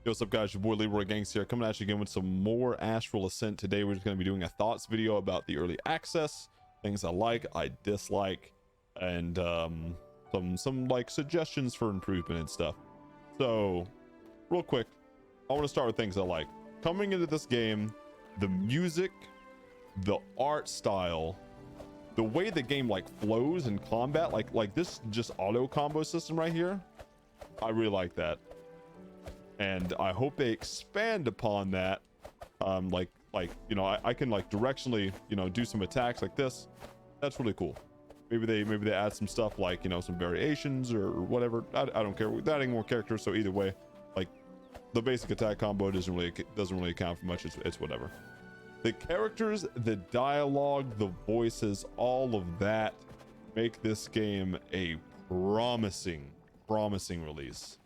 Yo, what's up guys, your boy Leeroy Ganks here, coming at you again with some more Astral Ascent. Today we're just going to be doing a thoughts video about the early access, things I like, I dislike, and some like suggestions for improvement and stuff. So real quick, I want to start with things I like. Coming into this game, the music, the art style, the way the game like flows in combat, like this just auto combo system right here, I really like that. And I hope they expand upon that. Like you know, I can like directionally, you know, do some attacks like this. That's really cool. Maybe they add some stuff like, you know, some variations or whatever. I don't care. We're adding more characters, so either way, like the basic attack combo doesn't really account for much. It's whatever. The characters, the dialogue, the voices, all of that make this game a promising release.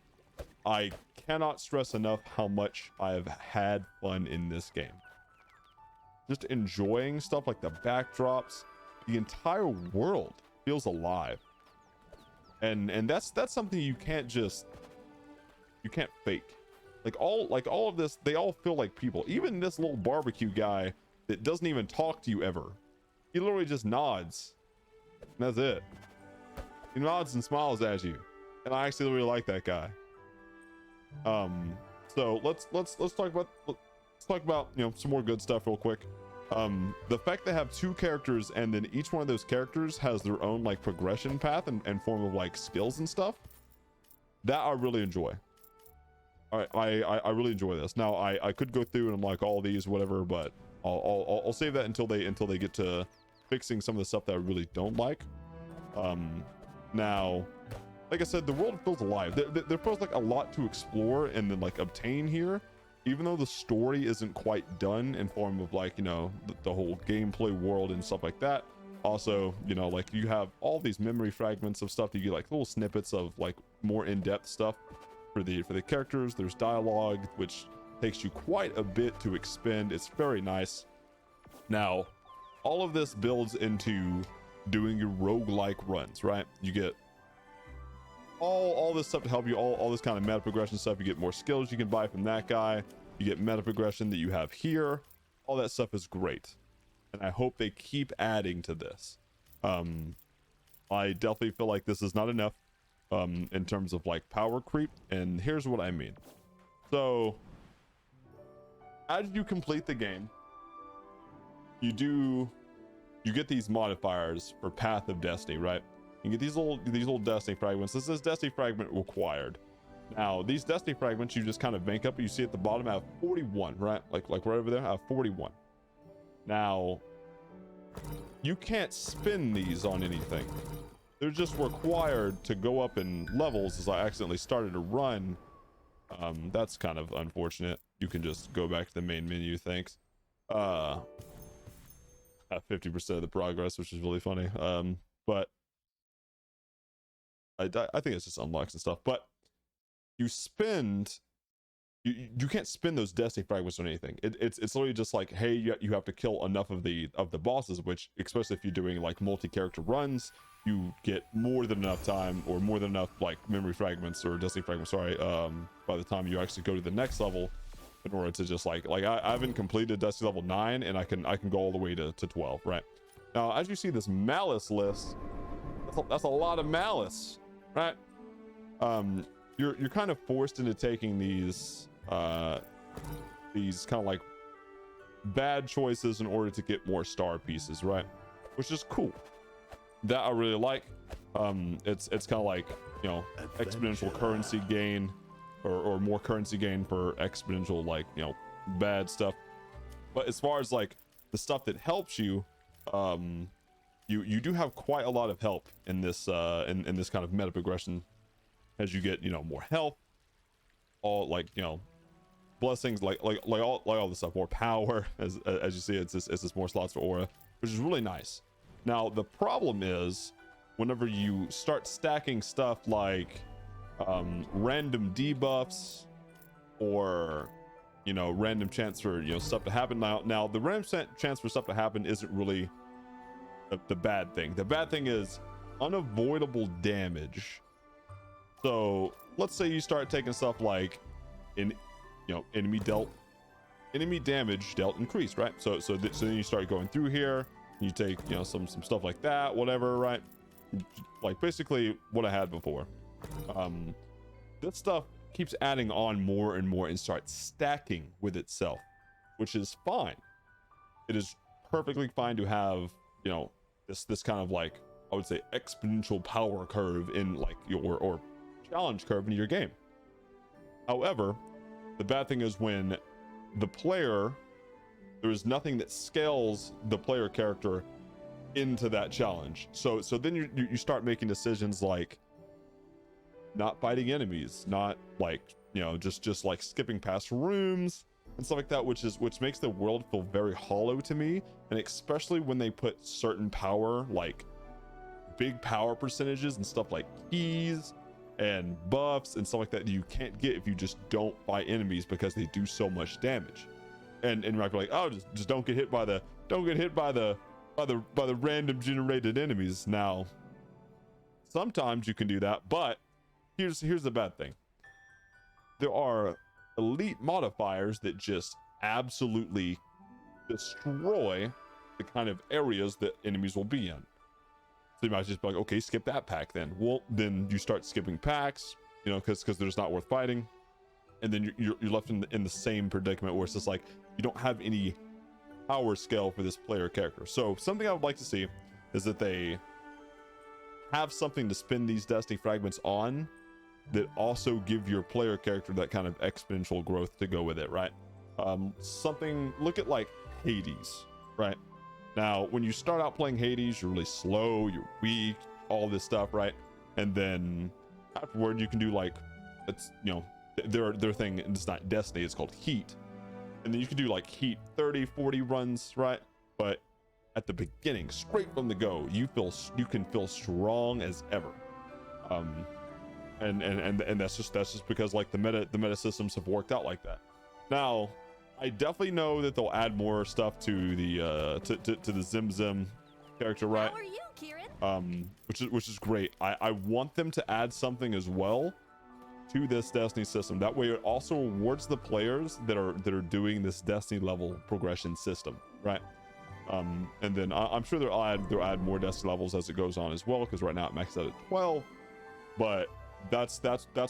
I cannot stress enough how much I have had fun in this game. Just enjoying stuff like the backdrops, the entire world feels alive. And that's something you can't fake. Like all of this, they all feel like people. Even this little barbecue guy that doesn't even talk to you ever. He literally just nods. And that's it. He nods and smiles at you. And I actually really like that guy. So let's talk about you know, some more good stuff real quick. The fact they have two characters and then each one of those characters has their own like progression path and form of like skills and stuff, that I really enjoy. I really enjoy this. Now I could go through and unlock all these whatever, but I'll save that until they get to fixing some of the stuff that I really don't like. Now, like I said, the world feels alive. There feels like a lot to explore and then like obtain here, even though the story isn't quite done in form of like, you know, the whole gameplay world and stuff like that. Also, you know, like you have all these memory fragments of stuff that you get, like little snippets of like more in-depth stuff for the characters. There's dialogue, which takes you quite a bit to expend. It's very nice. Now, all of this builds into doing your roguelike runs, right? You get all this stuff to help you, all this kind of meta progression stuff. You get more skills you can buy from that guy. You get meta progression that you have here. All that stuff is great, and I hope they keep adding to this. I definitely feel like this is not enough in terms of like power creep, and here's what I mean. So as you complete the game, you get these modifiers for Path of Destiny, right? You get these little Destiny fragments. This is Destiny fragment required. Now these Destiny fragments you just kind of bank up. You see at the bottom I have 41, right? Like right over there I have 41. Now you can't spin these on anything. They're just required to go up in levels. As I accidentally started a run, that's kind of unfortunate. You can just go back to the main menu, thanks. At 50% of the progress, which is really funny. But I think it's just unlocks and stuff. But you can't spin those Destiny fragments on anything. It's literally just like, hey, you have to kill enough of the bosses, which especially if you're doing like multi-character runs, you get more than enough time or more than enough like memory fragments or Destiny fragments, sorry, by the time you actually go to the next level, in order to just like I haven't completed Destiny level 9 and I can go all the way to 12, right? Now as you see this malice list, that's a lot of malice, right? You're kind of forced into taking these kind of like bad choices in order to get more star pieces, right? Which is cool. That I really like. It's kind of like, you know, exponential currency gain or more currency gain for exponential, like, you know, bad stuff. But as far as like the stuff that helps you, you do have quite a lot of help in this in this kind of meta progression, as you get, you know, more health, all like, you know, blessings, like all this stuff, more power. As you see, it's just more slots for aura, which is really nice. Now the problem is whenever you start stacking stuff like random debuffs or, you know, random chance for, you know, stuff to happen. Now the random chance for stuff to happen isn't really the bad thing. The bad thing is unavoidable damage. So let's say you start taking stuff like an you know, enemy damage dealt increased, right? So then you start going through here, you take, you know, some stuff like that, whatever, right? Like basically what I had before. This stuff keeps adding on more and more and starts stacking with itself, which is fine. It is perfectly fine to have, you know, this kind of like, I would say, exponential power curve in like your, or challenge curve in your game. However, the bad thing is when the player, there is nothing that scales the player character into that challenge. So then you start making decisions like not fighting enemies, not like, you know, just like skipping past rooms and stuff like that, which makes the world feel very hollow to me. And especially when they put certain power, like big power percentages and stuff like keys and buffs and stuff like that you can't get if you just don't fight enemies because they do so much damage. And you might be like, oh, just don't get hit by the random generated enemies. Now, sometimes you can do that, but here's the bad thing. There are elite modifiers that just absolutely destroy the kind of areas that enemies will be in. So you might just be like, okay, skip that pack then. Well, then you start skipping packs, you know, because they're just not worth fighting. And then you're left in the same predicament where it's just like, you don't have any power scale for this player character. So something I would like to see is that they have something to spin these Destiny fragments on that also give your player character that kind of exponential growth to go with it, right? Something, look at like Hades, right? Now, when you start out playing Hades, you're really slow, you're weak, all this stuff, right? And then afterward, you can do like, it's, you know, their thing, it's not Destiny, it's called Heat. And then you can do like Heat 30, 40 runs, right? But at the beginning, straight from the go, you can feel strong as ever. And that's just because like the meta systems have worked out like that. Now, I definitely know that they'll add more stuff to the to the Zim character, right? How are you, Kieran? Which is great. I want them to add something as well to this Destiny system. That way it also rewards the players that are doing this Destiny level progression system, right? And then I'm sure they'll add more Destiny levels as it goes on as well, because right now it maxed out at 12. But that's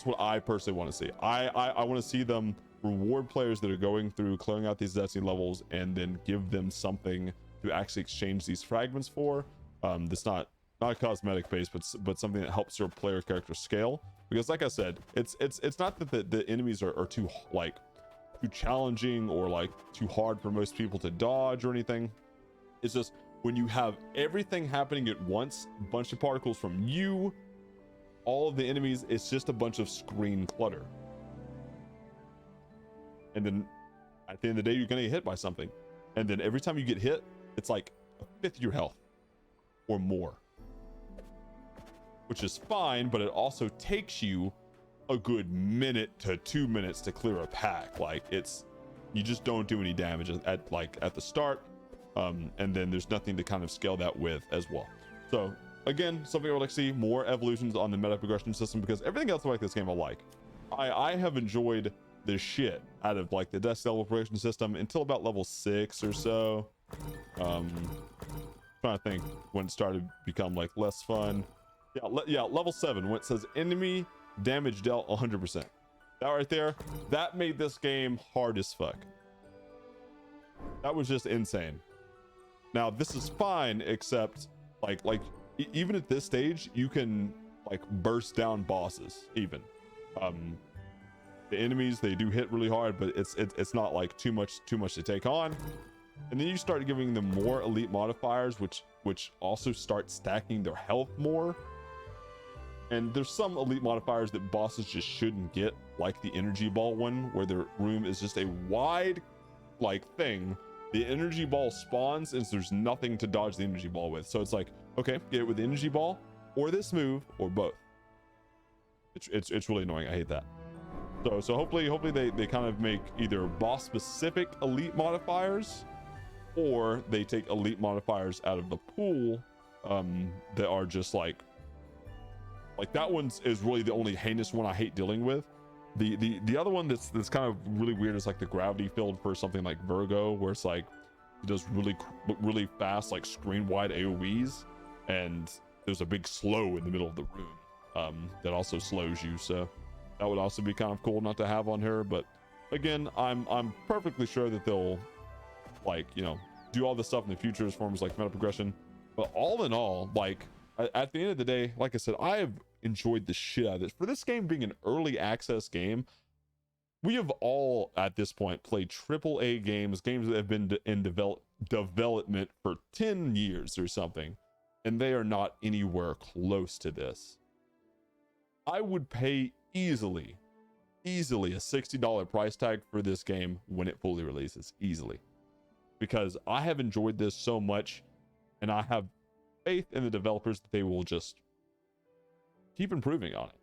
what I personally want to see. I want to see them reward players that are going through clearing out these Destiny levels and then give them something to actually exchange these fragments for. That's not cosmetic based, but something that helps your player character scale. Because like I said, it's not that the enemies are too challenging or like too hard for most people to dodge or anything. It's just when you have everything happening at once, a bunch of particles from you, all of the enemies, it's just a bunch of screen clutter. And then at the end of the day, you're gonna get hit by something. And then every time you get hit, it's like a fifth of your health or more. Which is fine, but it also takes you a good minute to 2 minutes to clear a pack. Like you just don't do any damage at the start. And then there's nothing to kind of scale that with as well. So again, something I would like to see more evolutions on the meta progression system, because everything else about this game I like. I have enjoyed the shit out of like the Destiny level progression system until about level 6 or so. Trying to think when it started to become like less fun. Yeah, level 7 when it says enemy damage dealt 100%. That right there, that made this game hard as fuck. That was just insane. Now this is fine, except like even at this stage you can like burst down bosses. Even the enemies, they do hit really hard, but it's not like too much to take on. And then you start giving them more elite modifiers, which also start stacking their health more. And there's some elite modifiers that bosses just shouldn't get, like the energy ball one, where their room is just a wide like thing. The energy ball spawns and there's nothing to dodge the energy ball with. So it's like, okay, get it with the energy ball or this move or both. It's really annoying. I hate that. So hopefully they kind of make either boss specific elite modifiers, or they take elite modifiers out of the pool that are just like that one's is really the only heinous one I hate dealing with. The other one that's kind of really weird is like the gravity field for something like Virgo, where it's like it does really fast like screen wide AoEs, and there's a big slow in the middle of the room that also slows you. So that would also be kind of cool not to have on her. But again, I'm perfectly sure that they'll, like, you know, do all this stuff in the future as forms like meta progression. But all in all, like at the end of the day, like I said, I have enjoyed the shit out of this. For this game being an early access game, we have all at this point played AAA games that have been in development for 10 years or something, and they are not anywhere close to this. I would pay easily a $60 price tag for this game when it fully releases, easily, because I have enjoyed this so much, and I have faith in the developers that they will just keep improving on it.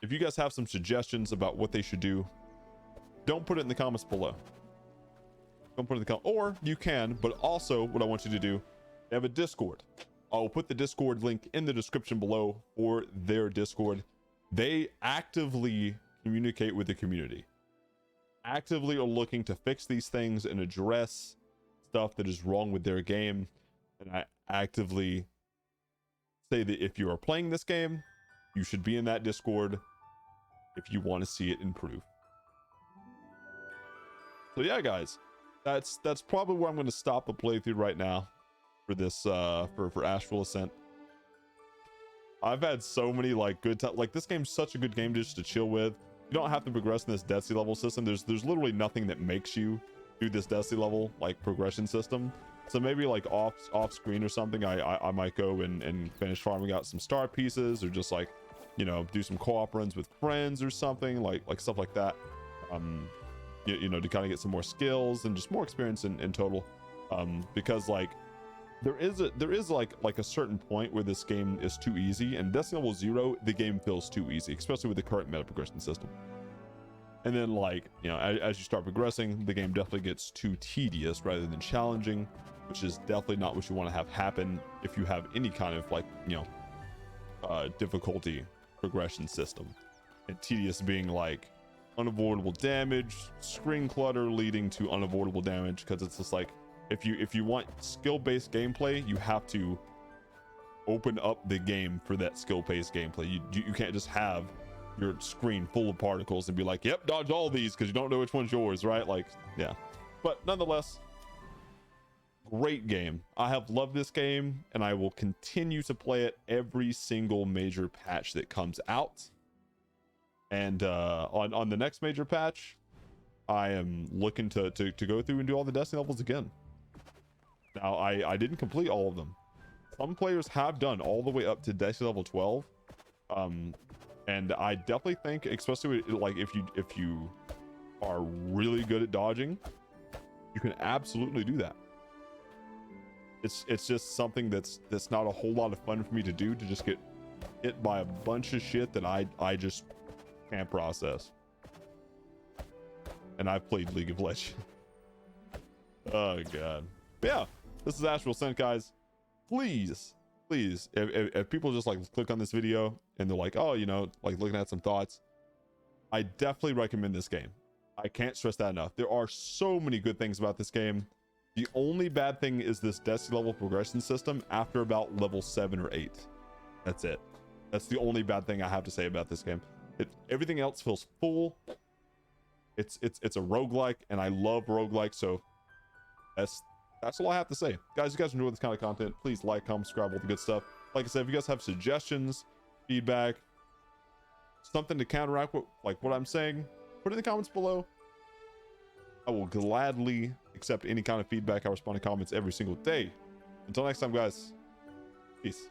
If you guys have some suggestions about what they should do, don't put it in the comments below. Don't put it in the comments, or you can, but also what I want you to do, they have a Discord. I'll put the Discord link in the description below for their Discord. They actively communicate with the community, actively are looking to fix these things and address stuff that is wrong with their game. And I actively say that if you are playing this game, you should be in that Discord if you want to see it improve. So yeah, guys, that's probably where I'm going to stop the playthrough right now for this for Astral Ascent. I've had so many like good times. Like, this game's such a good game just to chill with. You don't have to progress in this Destiny level system. There's literally nothing that makes you do this Destiny level like progression system. So maybe like off screen or something, I might go and finish farming out some star pieces, or just like, you know, do some co-op runs with friends or something, like stuff like that. You know, to kind of get some more skills and just more experience in total. Because like there is like a certain point where this game is too easy, and Destiny level 0, the game feels too easy, especially with the current meta progression system. And then, like, you know, as you start progressing, the game definitely gets too tedious rather than challenging, which is definitely not what you want to have happen if you have any kind of, like, you know, difficulty progression system. And tedious being like unavoidable damage, screen clutter leading to unavoidable damage, because it's just like, if you want skill-based gameplay, you have to open up the game for that skill-based gameplay. You can't just have your screen full of particles and be like, yep, dodge all these, because you don't know which one's yours, right? Like, yeah. But nonetheless, great game. I have loved this game, and I will continue to play it every single major patch that comes out. And on the next major patch, I am looking to go through and do all the Destiny levels again. Now, I didn't complete all of them. Some players have done all the way up to Destiny level 12. And I definitely think, especially like if you are really good at dodging, you can absolutely do that. It's just something that's not a whole lot of fun for me to do, to just get hit by a bunch of shit that I just can't process. And I've played League of Legends. Oh god. But yeah, this is Astral Ascent, guys. Please, if people just like click on this video and they're like, oh, you know, like looking at some thoughts, I definitely recommend this game. I can't stress that enough. There are so many good things about this game. The only bad thing is this Destiny level progression system after about level 7 or 8. That's it. That's the only bad thing I have to say about this game. Everything else feels full. It's a roguelike, and I love roguelike, so that's all I have to say. Guys, you guys enjoy this kind of content, please like, comment, subscribe, all the good stuff. Like I said, if you guys have suggestions, feedback, something to counteract what I'm saying, put it in the comments below. I will gladly accept any kind of feedback. I respond to comments every single day. Until next time, guys, peace.